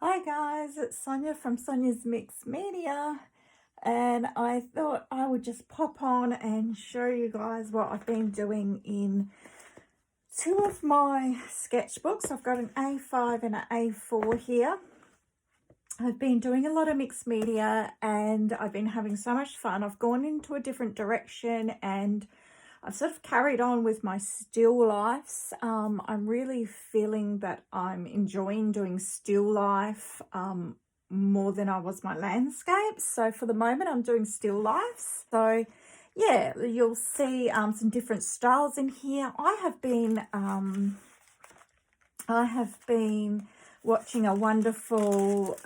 Hi guys, it's Sonia from Sonia's Mixed Media, and I thought I would just pop on and show you guys what I've been doing in two of my sketchbooks. I've got an A5 and an A4 here. I've been doing a lot of mixed media and I've been having so much fun. I've gone into a different direction and I've sort of carried on with my still lifes. I'm really feeling that I'm enjoying doing still life more than I was my landscapes. So for the moment, I'm doing still lifes. So yeah, you'll see some different styles in here. I have been watching a wonderful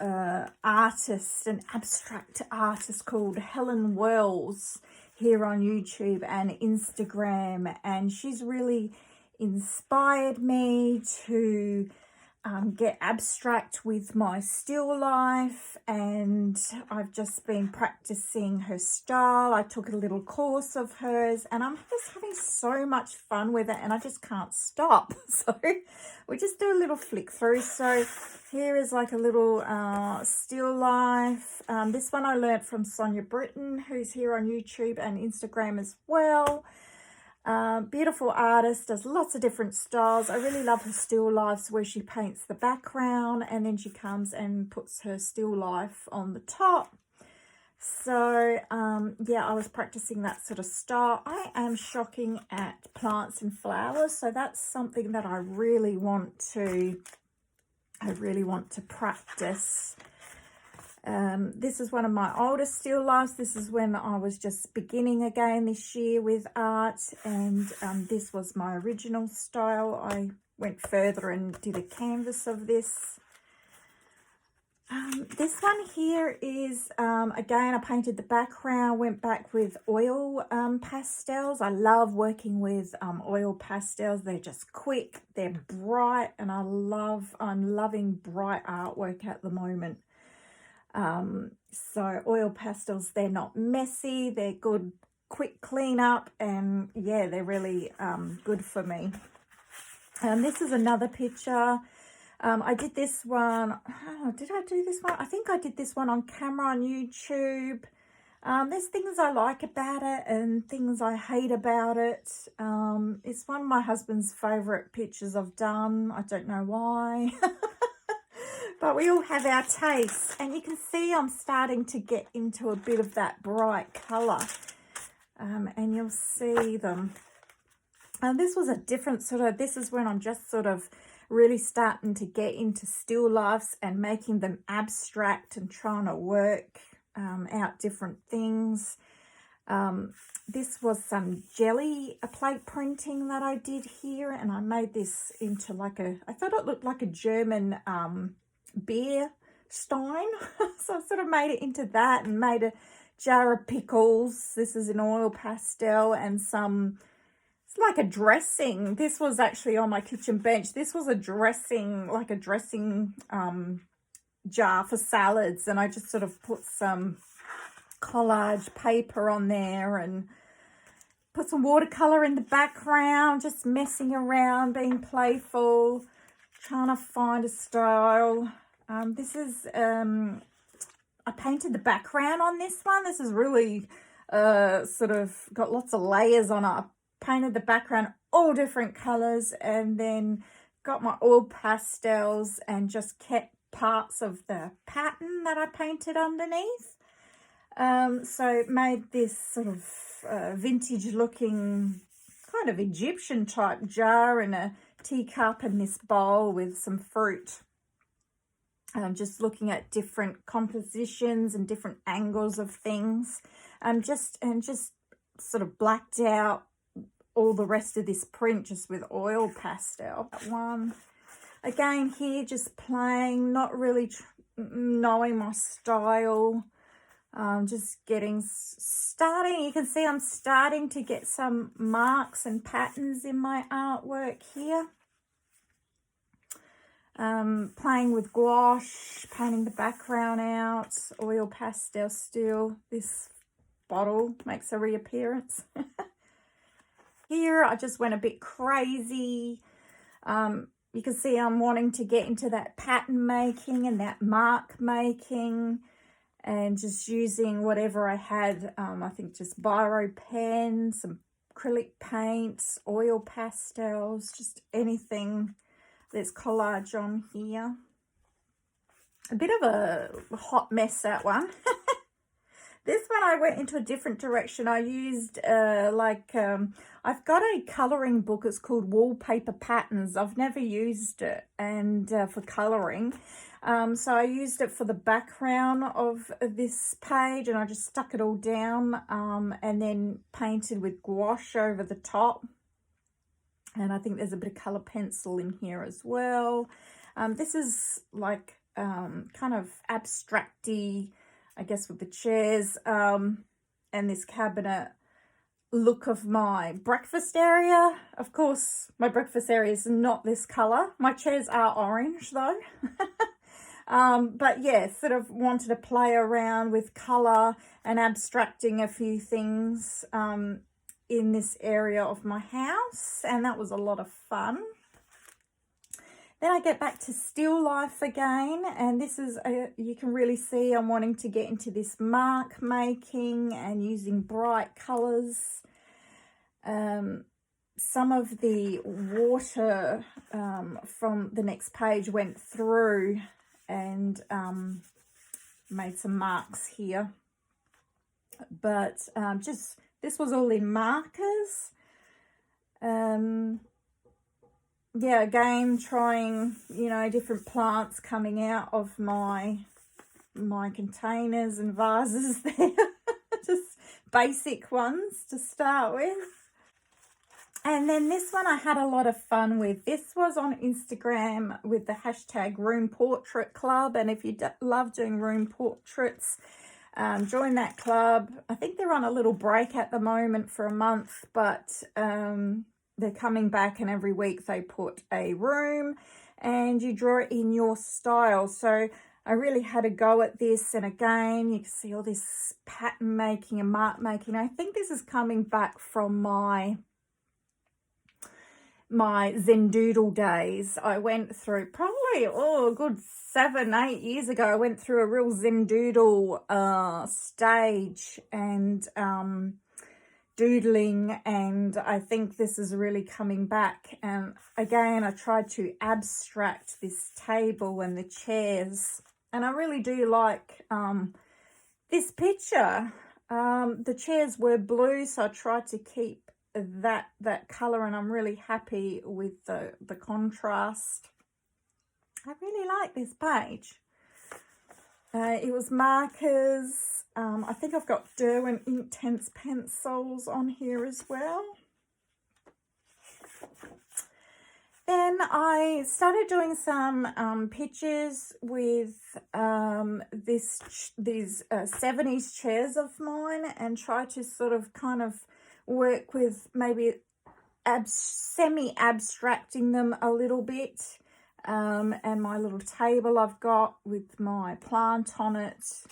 artist, an abstract artist called Helen Wells, here on YouTube and Instagram, and she's really inspired me to get abstract with my still life, and I've just been practicing her style. I took a little course of hers and I'm just having so much fun with it and I just can't stop. So we just do a little flick through. So here is like a little still life. This one I learned from Sonia Britton, who's here on YouTube and Instagram as well. Beautiful artist, does lots of different styles. I really love her still lifes where she paints the background and then she comes and puts her still life on the top. So yeah, I was practicing that sort of style. I am shocking at plants and flowers, so that's something that I really want to practice. This is one of my oldest still lifes. This is when I was just beginning again this year with art, and this was my original style. I went further and did a canvas of this. This one here is, again, I painted the background, went back with oil pastels. I love working with oil pastels. They're just quick, they're bright, and I'm loving bright artwork at the moment. So oil pastels, they're not messy, they're good, quick cleanup, and yeah, they're really good for me. This is another picture. I did this one, did I do this one? I think I did this one on camera on YouTube. There's things I like about it and things I hate about it. It's one of my husband's favourite pictures I've done. I don't know why. But we all have our tastes, and you can see I'm starting to get into a bit of that bright colour, and you'll see them. And this was a different sort of, this is when I'm just sort of really starting to get into still lifes and making them abstract and trying to work out different things. This was some jelly plate printing that I did here, and I made this into like I thought it looked like a German beer stein. So I sort of made it into that and made a jar of pickles. This is an oil pastel, and it's like a dressing. This was actually on my kitchen bench. This was a dressing, like a dressing jar for salads, and I just sort of put some collage paper on there and put some watercolor in the background, just messing around, being playful, trying to find a style. This is, I painted the background on this one. This is really sort of got lots of layers on it. I painted the background all different colors and then got my oil pastels and just kept parts of the pattern that I painted underneath. So made this sort of vintage looking kind of Egyptian type jar and a teacup and this bowl with some fruit. Just looking at different compositions and different angles of things, and just sort of blacked out all the rest of this print just with oil pastel. That one again here, just playing, not really knowing my style. Just getting starting. You can see I'm starting to get some marks and patterns in my artwork here. Playing with gouache, painting the background out, oil pastel still. This bottle makes a reappearance. Here I just went a bit crazy. you can see I'm wanting to get into that pattern making and that mark making, and just using whatever I had. I think just biro pens, some acrylic paints, oil pastels, just anything. There's collage on here. A bit of a hot mess, that one. This one I went into a different direction. I used I've got a colouring book. It's called Wallpaper Patterns. I've never used it and for colouring. So I used it for the background of this page, and I just stuck it all down and then painted with gouache over the top. And I think there's a bit of colour pencil in here as well. This is like kind of abstracty, I guess, with the chairs and this cabinet look of my breakfast area. Of course, my breakfast area is not this colour. My chairs are orange though. But yeah, sort of wanted to play around with colour and abstracting a few things in this area of my house, and that was a lot of fun. Then I get back to still life again, and this is, you can really see I'm wanting to get into this mark making and using bright colours. Some of the water from the next page went through and made some marks here. But just, this was all in markers. Yeah, again, trying, you know, different plants coming out of my containers and vases there. Just basic ones to start with. And then this one I had a lot of fun with. This was on Instagram with the hashtag Room Portrait Club. And if you love doing room portraits, join that club. I think they're on a little break at the moment for a month, but they're coming back, and every week they put a room and you draw it in your style. So I really had a go at this, and again, you can see all this pattern making and mark making. I think this is coming back from my Zendoodle days. I went through probably, a good 7-8 years ago, I went through a real Zendoodle stage and doodling, and I think this is really coming back. And again, I tried to abstract this table and the chairs, and I really do like this picture. The chairs were blue, so I tried to keep that color, and I'm really happy with the contrast. I really like this page. It was markers. I think I've got Derwent Intense pencils on here as well. Then I started doing some pictures with these 70s chairs of mine, and try to sort of kind of work with maybe semi-abstracting them a little bit. And my little table I've got with my plant on it,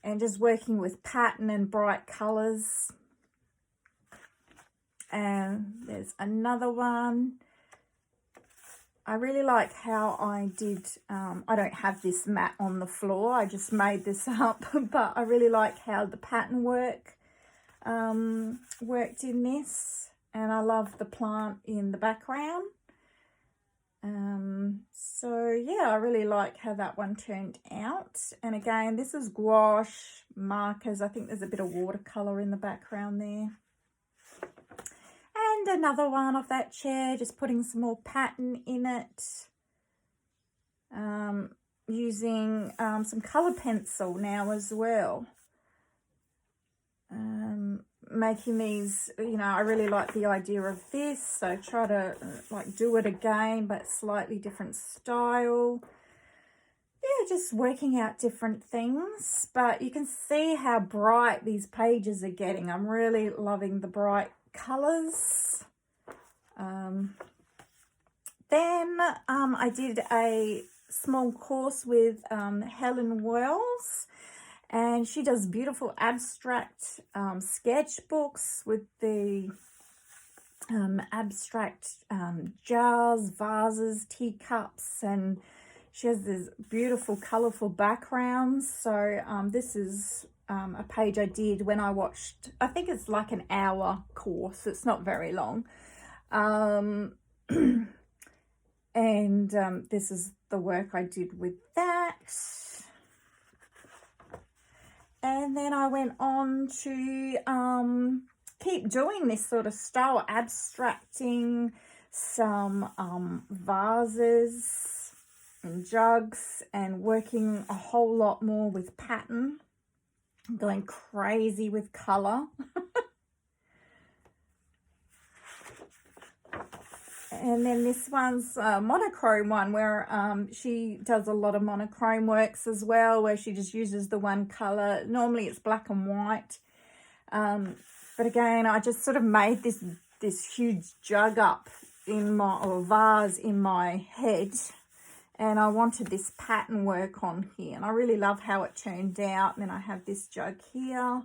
and just working with pattern and bright colours. And there's another one. I really like how I did, I don't have this mat on the floor, I just made this up, but I really like how the pattern worked in this, and I love the plant in the background. So yeah, I really like how that one turned out. And again, this is gouache, markers. I think there's a bit of watercolor in the background there. And another one of that chair, just putting some more pattern in it. Using some color pencil now as well. Making these, you know, I really like the idea of this, so try to like do it again, but slightly different style. Yeah, just working out different things, but you can see how bright these pages are getting. I'm really loving the bright colors. Then I did a small course with Helen Wells, and she does beautiful abstract sketchbooks with the abstract jars, vases, teacups, and she has these beautiful colourful backgrounds. So this is a page I did when I watched, I think it's like an hour course, it's not very long. And this is the work I did with that. And then I went on to keep doing this sort of style, abstracting some vases and jugs and working a whole lot more with pattern, going crazy with colour. And then this one's a monochrome one where she does a lot of monochrome works as well, where she just uses the one colour. Normally it's black and white. But again, I just sort of made this huge jug up in my, or vase in my head. And I wanted this pattern work on here. And I really love how it turned out. And then I have this jug here.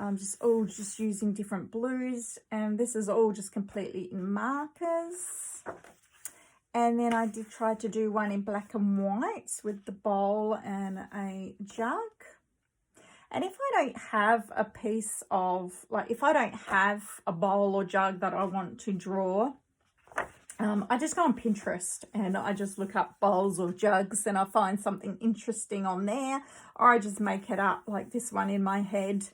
I'm just using different blues, and this is all just completely in markers. And then I did try to do one in black and white with the bowl and a jug. And if I don't have a piece of, like if I don't have a bowl or jug that I want to draw, I just go on Pinterest and I just look up bowls or jugs and I find something interesting on there, or I just make it up like this one in my head.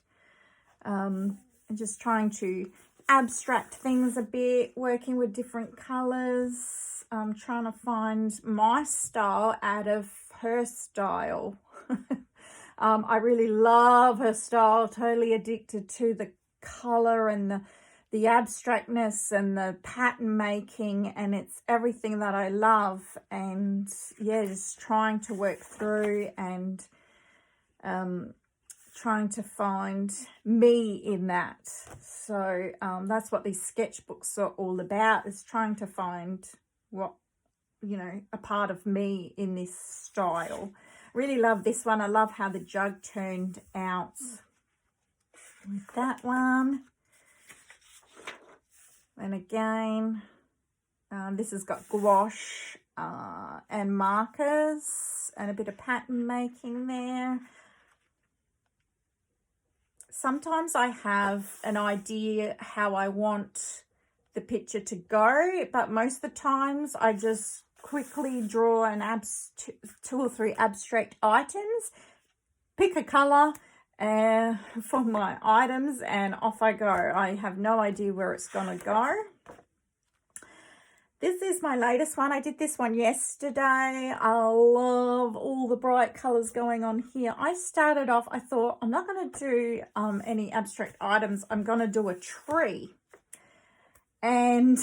And just trying to abstract things a bit, working with different colours, trying to find my style out of her style. I really love her style, totally addicted to the colour and the abstractness and the pattern making, and it's everything that I love. And yeah, just trying to work through and trying to find me in that. So that's what these sketchbooks are all about, is trying to find what, you know, a part of me in this style. Really love this one. I love how the jug turned out with that one. And again, this has got gouache and markers and a bit of pattern making there. Sometimes I have an idea how I want the picture to go, but most of the times I just quickly draw two or three abstract items, pick a colour for my items, and off I go. I have no idea where it's going to go. This is my latest one. I did this one yesterday. I love all the bright colours going on here. I started off, I thought, I'm not going to do any abstract items. I'm going to do a tree. And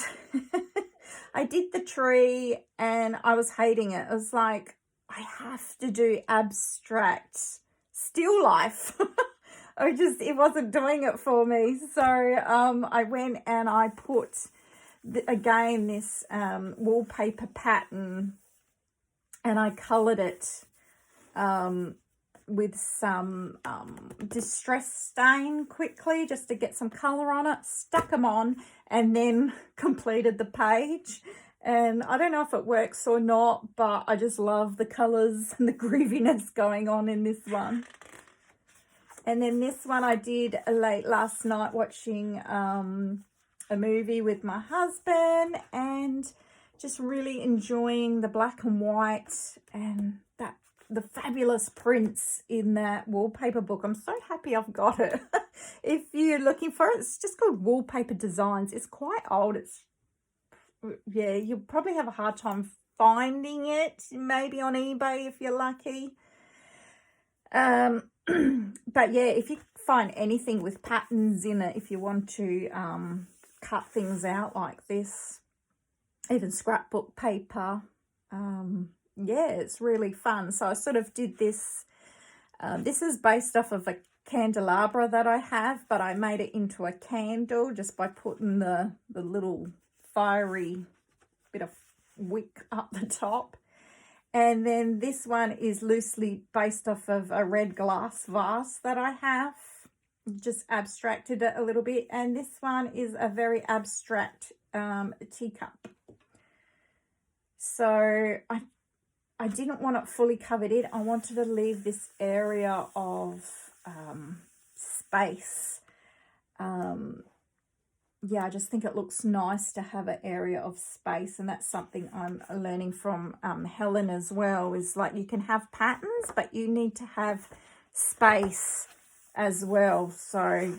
I did the tree and I was hating it. I was like, I have to do abstract still life. It wasn't doing it for me. So I went and I put again this wallpaper pattern, and I coloured it with some distress stain quickly just to get some colour on it, stuck them on, and then completed the page. And I don't know if it works or not, but I just love the colours and the grooviness going on in this one. And then this one I did late last night watching a movie with my husband, and just really enjoying the black and white and the fabulous prints in that wallpaper book. I'm so happy I've got it. If you're looking for it, it's just called Wallpaper Designs. It's quite old. Yeah, you'll probably have a hard time finding it, maybe on eBay if you're lucky. But yeah, if you find anything with patterns in it, if you want to cut things out like this, even scrapbook paper, yeah, it's really fun. So I sort of did this. This is based off of a candelabra that I have, but I made it into a candle just by putting the little fiery bit of wick up the top. And then this one is loosely based off of a red glass vase that I have. just abstracted it a little bit. And this one is a very abstract teacup. So I didn't want it fully covered in. I wanted to leave this area of space. Yeah, I just think it looks nice to have an area of space, and that's something I'm learning from Helen as well, is like you can have patterns, but you need to have space as well. So,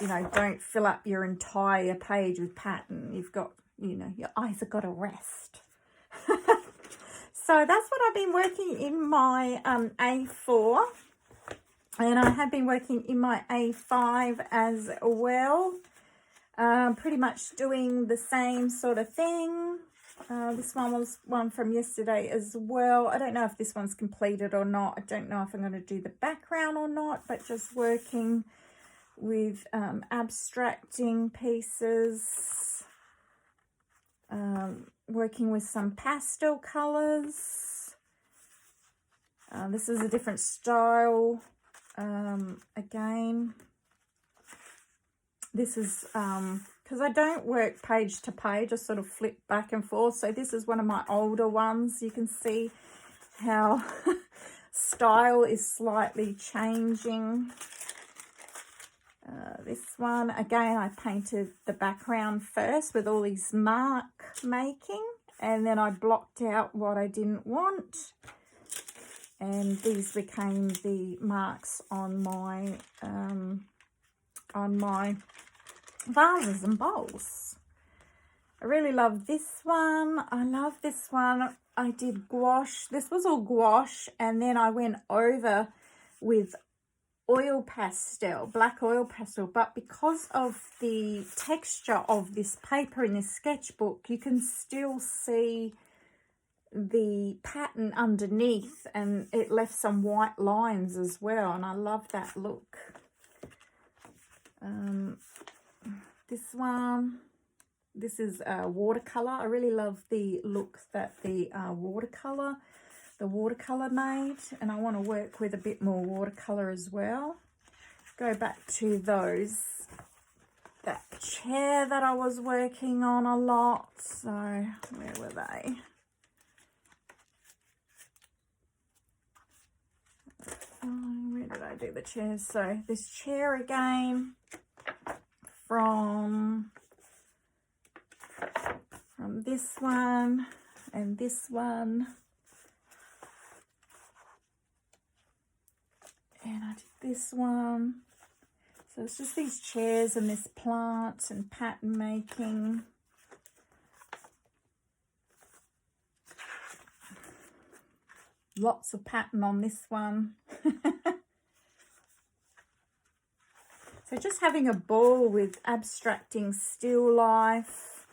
you know, don't fill up your entire page with pattern. You've got, you know, your eyes have got to rest. So that's what I've been working in my A4, and I have been working in my A5 as well. Pretty much doing the same sort of thing. This one was one from yesterday as well. I don't know if this one's completed or not. I don't know if I'm going to do the background or not, but just working with abstracting pieces, working with some pastel colors. This is a different style again. This is because I don't work page to page, I sort of flip back and forth. So this is one of my older ones. You can see how style is slightly changing. This one, again, I painted the background first with all these mark making, and then I blocked out what I didn't want. And these became the marks on my vases and bowls. I really love this one. I love this one. I did gouache. This was all gouache, and then I went over with oil pastel, black oil pastel. But because of the texture of this paper in this sketchbook, you can still see the pattern underneath, and it left some white lines as well, and I love that look. This one, this is watercolor. I really love the look that the watercolor made, and I want to work with a bit more watercolor as well. Go back to that chair that I was working on a lot. So where were they? Where did I do the chairs? So this chair again, from this one and this one, and I did this one. So it's just these chairs and this plant and pattern making. Lots of pattern on this one. So just having a ball with abstracting still life.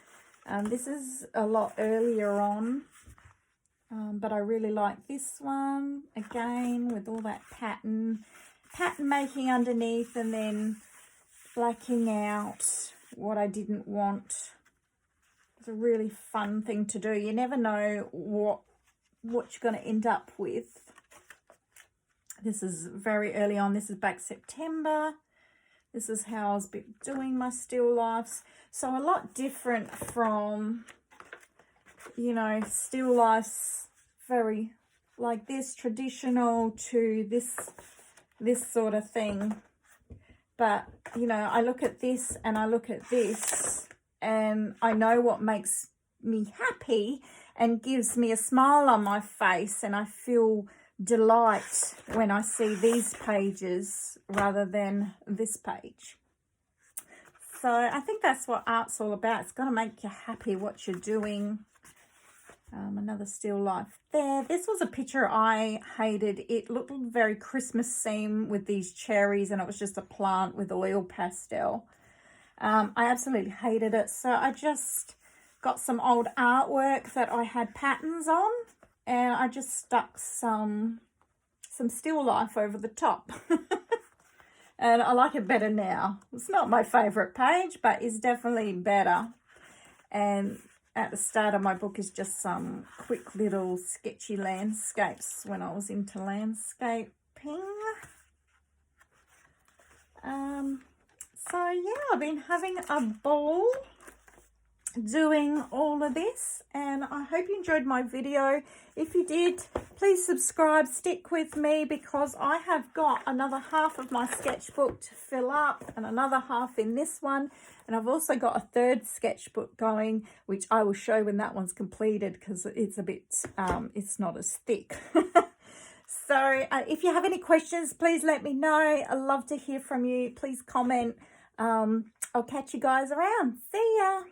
This is a lot earlier on, but I really like this one again with all that pattern making underneath, and then blacking out what I didn't want. It's a really fun thing to do. You never know what you're going to end up with. This is very early on. This is back September. This is how I was doing my still lifes. So a lot different from, you know, still lifes very like this, traditional, to this sort of thing. But, you know, I look at this and I look at this, and I know what makes me happy and gives me a smile on my face, and I feel delight when I see these pages rather than this page. So I think that's what art's all about. It's got to make you happy what you're doing. Another still life there. This was a picture I hated. It looked very Christmas theme with these cherries, and it was just a plant with oil pastel. I absolutely hated it. So I just got some old artwork that I had patterns on, and I just stuck some still life over the top. And I like it better now. It's not my favourite page, but it's definitely better. And at the start of my book is just some quick little sketchy landscapes when I was into landscaping. So yeah, I've been having a ball doing all of this, and I hope you enjoyed my video. If you did, please subscribe, stick with me, because I have got another half of my sketchbook to fill up and another half in this one, and I've also got a third sketchbook going, which I will show when that one's completed, because it's a bit it's not as thick. So if you have any questions, please let me know. I love to hear from you. Please comment. I'll catch you guys around. See ya.